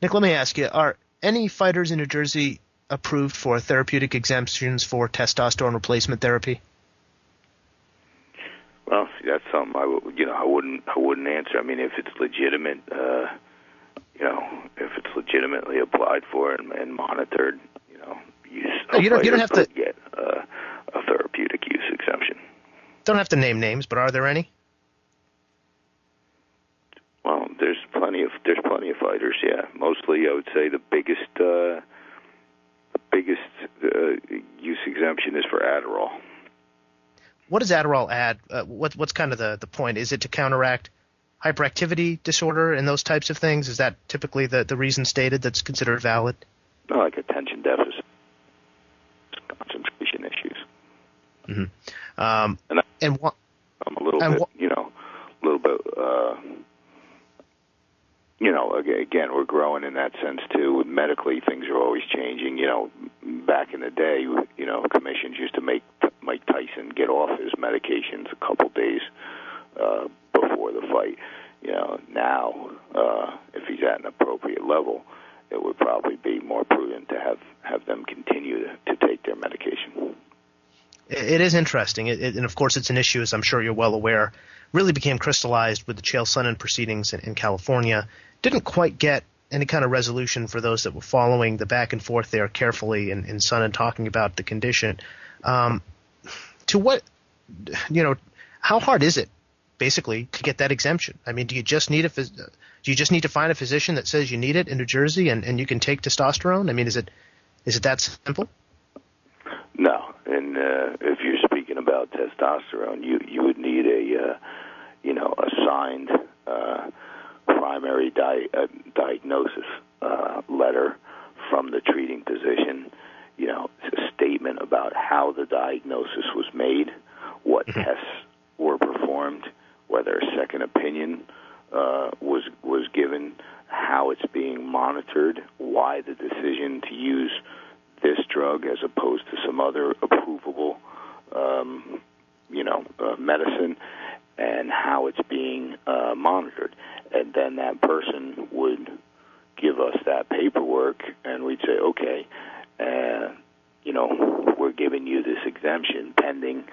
Nick, let me ask you, are any fighters in New Jersey approved for therapeutic exemptions for testosterone replacement therapy? Well, see, that's something I wouldn't answer. I mean, if it's legitimate, if it's legitimately applied for and monitored, You don't have to get a therapeutic use exemption. Don't have to name names, but are there any? Well, there's plenty of fighters. Yeah, mostly I would say the biggest use exemption is for Adderall. What does Adderall add? What's kind of the point? Is it to counteract hyperactivity disorder and those types of things? Is that typically the reason stated that's considered valid? No, like attention deficit, concentration issues. Mm-hmm. I'm a little bit. Again, we're growing in that sense too. Medically, things are always changing. Back in the day, commissions used to make Mike Tyson get off his medications a couple days before the fight. Now, if he's at an appropriate level, it would probably be more prudent to have them continue to take their medication. It is interesting, and of course it's an issue, as I'm sure you're well aware, really became crystallized with the Chael Sonnen proceedings in California. Didn't quite get any kind of resolution for those that were following the back and forth there carefully in Sonnen talking about the condition. To what, how hard is it, basically, to get that exemption? I mean, do you just need to find a physician that says you need it in New Jersey and you can take testosterone? I mean, is it that simple? No, and if you're speaking about testosterone, you would need a signed primary diagnosis letter from the treating physician. It's a statement about how the diagnosis was made, what tests were performed, whether a second opinion was given, how it's being monitored, why the decision to use this drug as opposed to some other approvable, medicine, and how it's being monitored. And then that person would give us that paperwork, and we'd say, okay, we're giving you this exemption pending,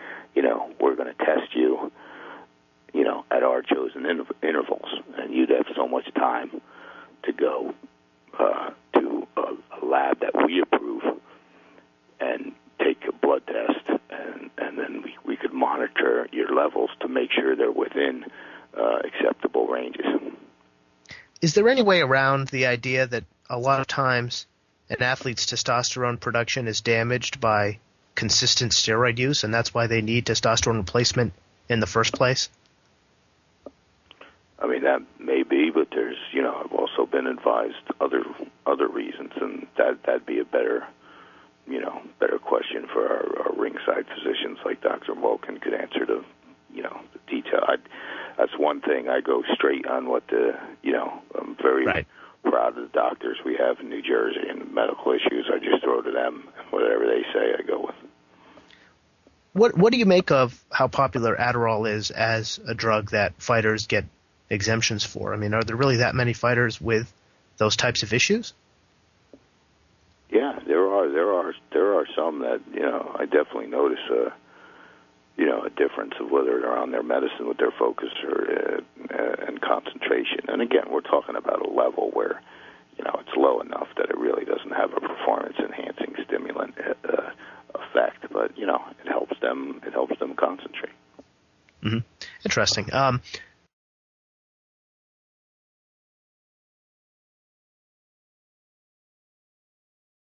we're going to test you, at our chosen intervals. And you'd have so much time to go to a lab that we approve and take a blood test, and then we could monitor your levels to make sure they're within acceptable ranges. Is there any way around the idea that a lot of times an athlete's testosterone production is damaged by consistent steroid use, and that's why they need testosterone replacement in the first place? I mean, that may be, but there's, I've also been advised other reasons, and that'd be a better question for our ringside physicians like Dr. Vulcan could answer the detail. That's one thing. I go straight on what I'm very proud of the doctors we have in New Jersey, and medical issues I just throw to them, and whatever they say I go with. What do you make of how popular Adderall is as a drug that fighters get exemptions for? I mean, are there really that many fighters with those types of issues? Yeah, there are some that I definitely notice a difference of whether they're on their medicine with their focus or and concentration. And again, we're talking about a level where it's low enough that it really doesn't have a performance enhancing stimulant effect, but it helps them concentrate. Mm-hmm. Interesting.